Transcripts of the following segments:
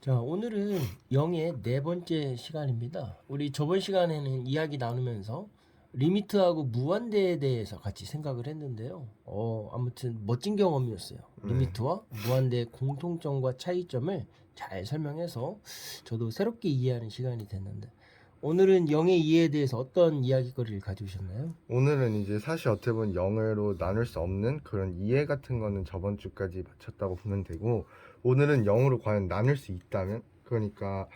자, 오늘은 영의 네 번째 시간입니다. 우리 저번 시간에는 이야기 나누면서 리미트하고 무한대에 대해서 같이 생각을 했는데요. 아무튼 멋진 경험이었어요. 네. 리미트와 무한대의 공통점과 차이점을 잘 설명해서 저도 새롭게 이해하는 시간이 됐는데, 오늘은 영의 이해에 대해서 어떤 이야기거리를 가져오셨나요? 오늘은 이제 사실 어떻게 보면 영어로 나눌 수 없는 그런 이해 같은 거는 저번 주까지 마쳤다고 보면 되고, 오늘은 영어로 과연 나눌 수 있다면, 그러니까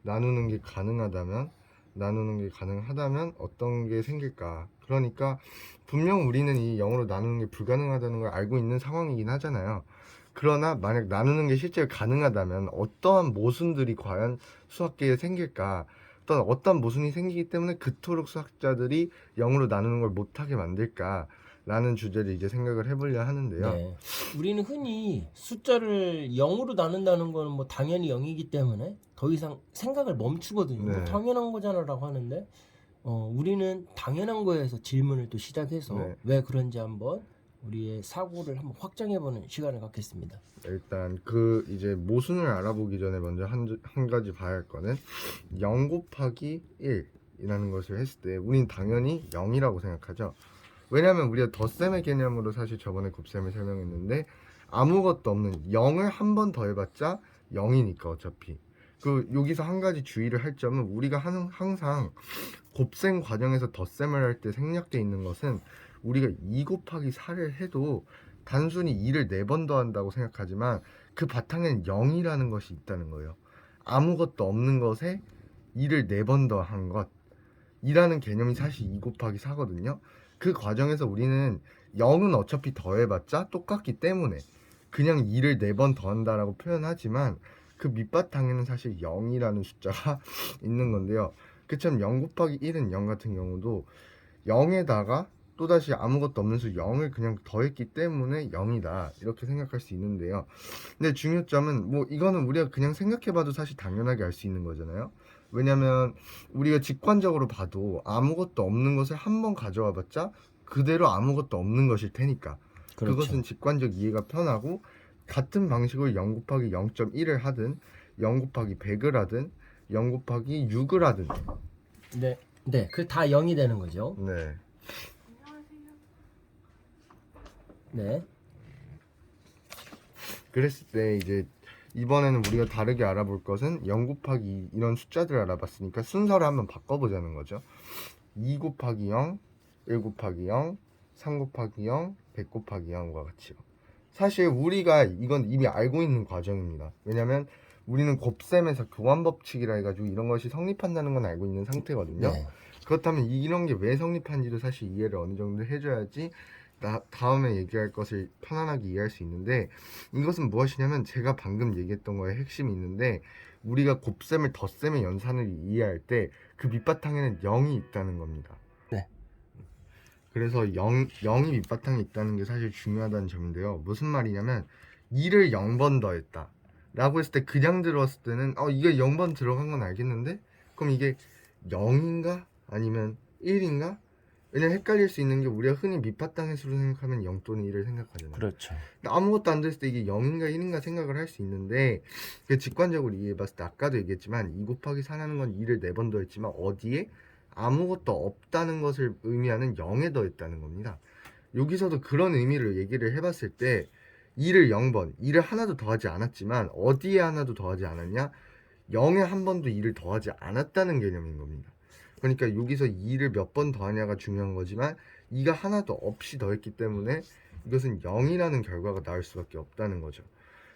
나누는 게 가능하다면, 나누는 게 가능하다면 어떤 게 생길까? 그러니까 분명 우리는 이 영어로 나누는 게 불가능하다는 걸 알고 있는 상황이긴 하잖아요. 그러나 만약 나누는 게 실제로 가능하다면 어떠한 모순들이 과연 수학계에 생길까? 어떤 모순이 생기기 때문에 그토록 수학자들이 영어로 나누는 걸 못하게 만들까? 라는 주제를 이제 생각을 해보려 하는데요. 네. 우리는 흔히 숫자를 0으로 나눈다는 거는 뭐 당연히 0이기 때문에 더 이상 생각을 멈추거든요. 뭐 네, 당연한 거잖아라고 하는데 우리는 당연한 거에서 질문을 또 시작해서 네. 왜 그런지 한번 우리의 사고를 한번 확장해보는 시간을 갖겠습니다. 일단 그 이제 모순을 알아보기 전에 먼저 한 가지 봐야 할 거는 0 곱하기 1이라는 것을 했을 때 우린 당연히 0이라고 생각하죠. 왜냐하면 우리가 덧셈의 개념으로 사실 저번에 곱셈을 설명했는데 아무것도 없는 0을 한 번 더 해봤자 0이니까 어차피. 그 여기서 한 가지 주의를 할 점은 우리가 항상 곱셈 과정에서 덧셈을 할 때 생략되어 있는 것은 우리가 2 곱하기 4를 해도 단순히 2를 4번 더한다고 생각하지만 그 바탕에는 0이라는 것이 있다는 거예요. 아무것도 없는 것에 2를 4번 더한 것이라는 개념이 사실 2 곱하기 4거든요. 그 과정에서 우리는 0은 어차피 더해봤자 똑같기 때문에 그냥 2를 4번 더한다라고 표현하지만 그 밑바탕에는 사실 0이라는 숫자가 있는 건데요. 그처럼 0 곱하기 1은 0 같은 경우도 0에다가 또다시 아무것도 없는 수 0을 그냥 더했기 때문에 0이다 이렇게 생각할 수 있는데요. 근데 중요점은 뭐 이거는 우리가 그냥 생각해봐도 사실 당연하게 알 수 있는 거잖아요. 왜냐면 우리가 직관적으로 봐도 아무것도 없는 것을 한번 가져와 봤자 그대로 아무것도 없는 것일 테니까 그렇죠. 그것은 직관적 이해가 편하고, 같은 방식으로 0 곱하기 0.1을 하든 0 곱하기 100을 하든 0 곱하기 6을 하든. 네. 네. 그 다 0이 되는 거죠. 네. 네. 그랬을 때 이제 이번에는 우리가 다르게 알아볼 것은 0 곱하기 2 이런 숫자들을 알아봤으니까 순서를 한번 바꿔보자는 거죠. 2 곱하기 0, 1 곱하기 0, 3 곱하기 0, 100 곱하기 0과 같이요. 사실 우리가 이건 이미 알고 있는 과정입니다. 왜냐면 우리는 곱셈에서 교환 법칙이라 해가지고 이런 것이 성립한다는 건 알고 있는 상태거든요. 네. 그렇다면 이런 게 왜 성립한지도 사실 이해를 어느 정도 해줘야지 다음에 얘기할 것을 편안하게 이해할 수 있는데, 이것은 무엇이냐면 제가 방금 얘기했던 거에 핵심이 있는데, 우리가 곱셈을 덧셈의 연산을 이해할 때 그 밑바탕에는 0이 있다는 겁니다. 네. 그래서 0이 밑바탕에 있다는 게 사실 중요하다는 점인데요. 무슨 말이냐면 2를 0번 더했다 라고 했을 때 그냥 들었을 때는 이게 0번 들어간 건 알겠는데 그럼 이게 0인가 아니면 1인가? 왜냐면 헷갈릴 수 있는 게 우리가 흔히 밑바탕의 수로 생각하면 0 또는 1을 생각하잖아요. 그렇죠. 근데 아무것도 안 됐을 때 이게 0인가 1인가 생각을 할 수 있는데, 그 직관적으로 이해해봤을 때 아까도 얘기했지만 2 곱하기 4라는 건 2를 4번 더했지만 어디에? 아무것도 없다는 것을 의미하는 0에 더했다는 겁니다. 여기서도 그런 의미를 얘기를 해봤을 때 2를 0번, 2를 하나도 더하지 않았지만 어디에 하나도 더하지 않았냐? 0에 한 번도 2를 더하지 않았다는 개념인 겁니다. 그러니까 여기서 2를 몇 번 더하냐가 중요한 거지만 2가 하나도 없이 더했기 때문에 이것은 0이라는 결과가 나올 수밖에 없다는 거죠.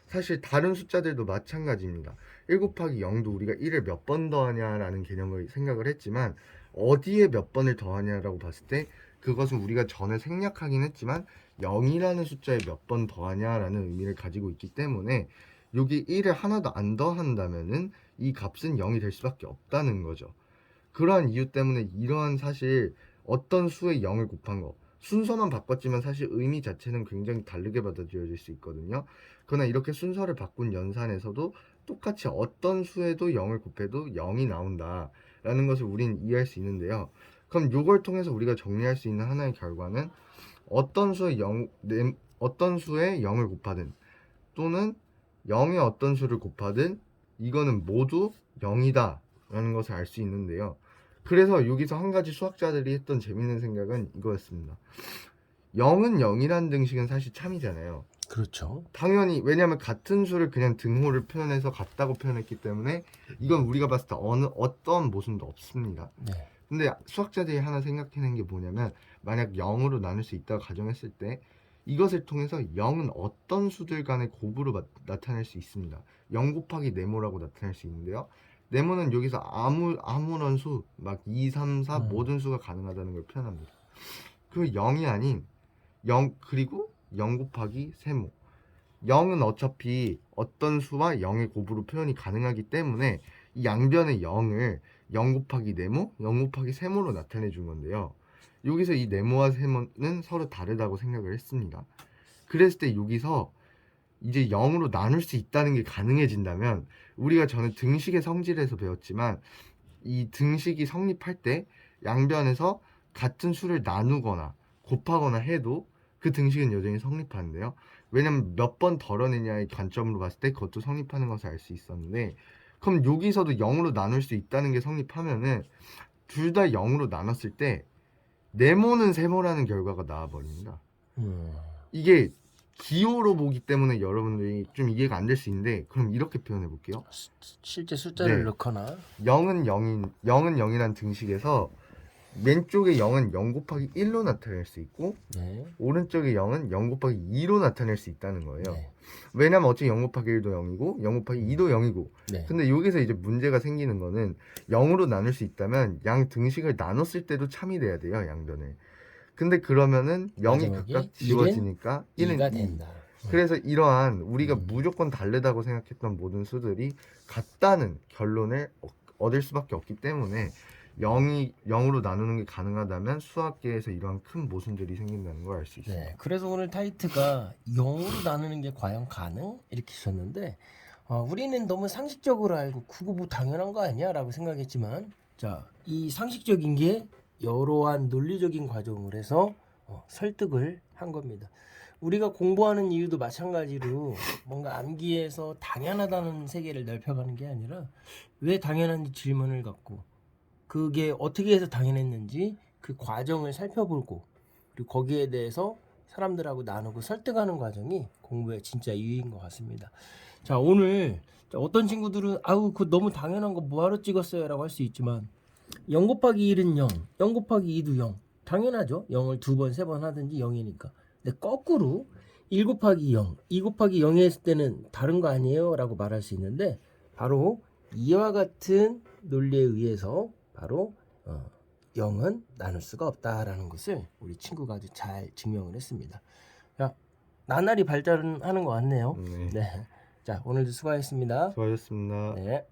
사실 다른 숫자들도 마찬가지입니다. 1 곱하기 0도 우리가 1을 몇 번 더하냐라는 개념을 생각을 했지만 어디에 몇 번을 더하냐라고 봤을 때 그것은 우리가 전에 생략하긴 했지만 0이라는 숫자에 몇 번 더하냐라는 의미를 가지고 있기 때문에 여기 1을 하나도 안 더한다면은 이 값은 0이 될 수밖에 없다는 거죠. 그러한 이유 때문에 이러한 사실 어떤 수의 0을 곱한 거 순서만 바꿨지만 사실 의미 자체는 굉장히 다르게 받아들여질 수 있거든요. 그러나 이렇게 순서를 바꾼 연산에서도 똑같이 어떤 수에도 0을 곱해도 0이 나온다 라는 것을 우린 이해할 수 있는데요. 그럼 이걸 통해서 우리가 정리할 수 있는 하나의 결과는 어떤 수의 0을 곱하든 또는 0의 어떤 수를 곱하든 이거는 모두 0이다 라는 것을 알 수 있는데요. 그래서 여기서 한 가지 수학자들이 했던 재밌는 생각은 이거였습니다. 0은 0이라는 등식은 사실 참이잖아요. 그렇죠. 당연히, 왜냐하면 같은 수를 그냥 등호를 표현해서 같다고 표현했기 때문에 이건 우리가 봤을 때 어떤 모순도 없습니다. 네. 근데 수학자들이 하나 생각해낸 게 뭐냐면, 만약 0으로 나눌 수 있다고 가정했을 때 이것을 통해서 0은 어떤 수들 간의 곱으로 나타낼 수 있습니다. 0 곱하기 네모라고 나타낼 수 있는데요. 네모는 여기서 아무런 수, 막 2, 3, 4 모든 수가 가능하다는 걸 표현합니다. 그 0이 아닌 0 그리고 0 곱하기 세모. 0은 어차피 어떤 수와 0의 곱으로 표현이 가능하기 때문에 이 양변의 0을 0 곱하기 네모, 0 곱하기 세모로 나타내 준 건데요. 여기서 이 네모와 세모는 서로 다르다고 생각을 했습니다. 그랬을 때 여기서 이제 0으로 나눌 수 있다는 게 가능해진다면, 우리가 전에 등식의 성질에서 배웠지만 이 등식이 성립할 때 양변에서 같은 수를 나누거나 곱하거나 해도 그 등식은 여전히 성립하는데요. 왜냐면 몇 번 덜어내냐의 관점으로 봤을 때 그것도 성립하는 것을 알 수 있었는데, 그럼 여기서도 0으로 나눌 수 있다는 게 성립하면은 둘 다 0으로 나눴을 때 네모는 세모라는 결과가 나와버립니다. 이게 기호로 보기 때문에 여러분들이 좀 이해가 안 될 수 있는데, 그럼 이렇게 표현해 볼게요. 실제 숫자를 네. 넣거나 0은 0이란 등식에서 왼쪽에 0은 0 곱하기 1로 나타낼 수 있고, 네. 오른쪽에 0은 0 곱하기 2로 나타낼 수 있다는 거예요. 네. 왜냐면 어차피 0 곱하기 1도 0이고 0 곱하기 2도 0이고. 네. 근데 여기서 이제 문제가 생기는 거는 0으로 나눌 수 있다면 양 등식을 나눴을 때도 참이 돼야 돼요, 양변을. 근데 그러면은 0이 마지막에 각각 지워지니까 1은 2가 2. 된다. 그래서 이러한 우리가 무조건 다르다고 생각했던 모든 수들이 같다는 결론을 얻을 수밖에 없기 때문에 0으로 나누는 게 가능하다면 수학계에서 이러한 큰 모순들이 생긴다는 걸 알 수 있습니다. 네. 그래서 오늘 타이틀가 0으로 나누는 게 과연 가능? 이렇게 주셨는데 우리는 너무 상식적으로 알고 그거 뭐 당연한 거 아니야? 라고 생각했지만, 자, 이 상식적인 게 여러한 논리적인 과정을 해서 설득을 한 겁니다. 우리가 공부하는 이유도 마찬가지로 뭔가 암기해서 당연하다는 세계를 넓혀가는 게 아니라 왜 당연한지 질문을 갖고 그게 어떻게 해서 당연했는지 그 과정을 살펴보고, 그리고 거기에 대해서 사람들하고 나누고 설득하는 과정이 공부의 진짜 이유인 것 같습니다. 자, 오늘 어떤 친구들은 아우 그거 너무 당연한 거 뭐하러 찍었어요? 라고 할 수 있지만 0 곱하기 1은 0, 0 곱하기 2도 0. 당연하죠. 0을 2번, 3번 하든지 0이니까. 근데 거꾸로 1 곱하기 0, 2 곱하기 0이 했을 때는 다른 거 아니에요? 라고 말할 수 있는데, 바로 이와 같은 논리에 의해서 바로 0은 나눌 수가 없다라는 것을 우리 친구가 아주 잘 증명을 했습니다. 자, 나날이 발전하는 것 같네요. 네. 네. 자, 오늘도 수고하셨습니다. 수고하셨습니다. 네.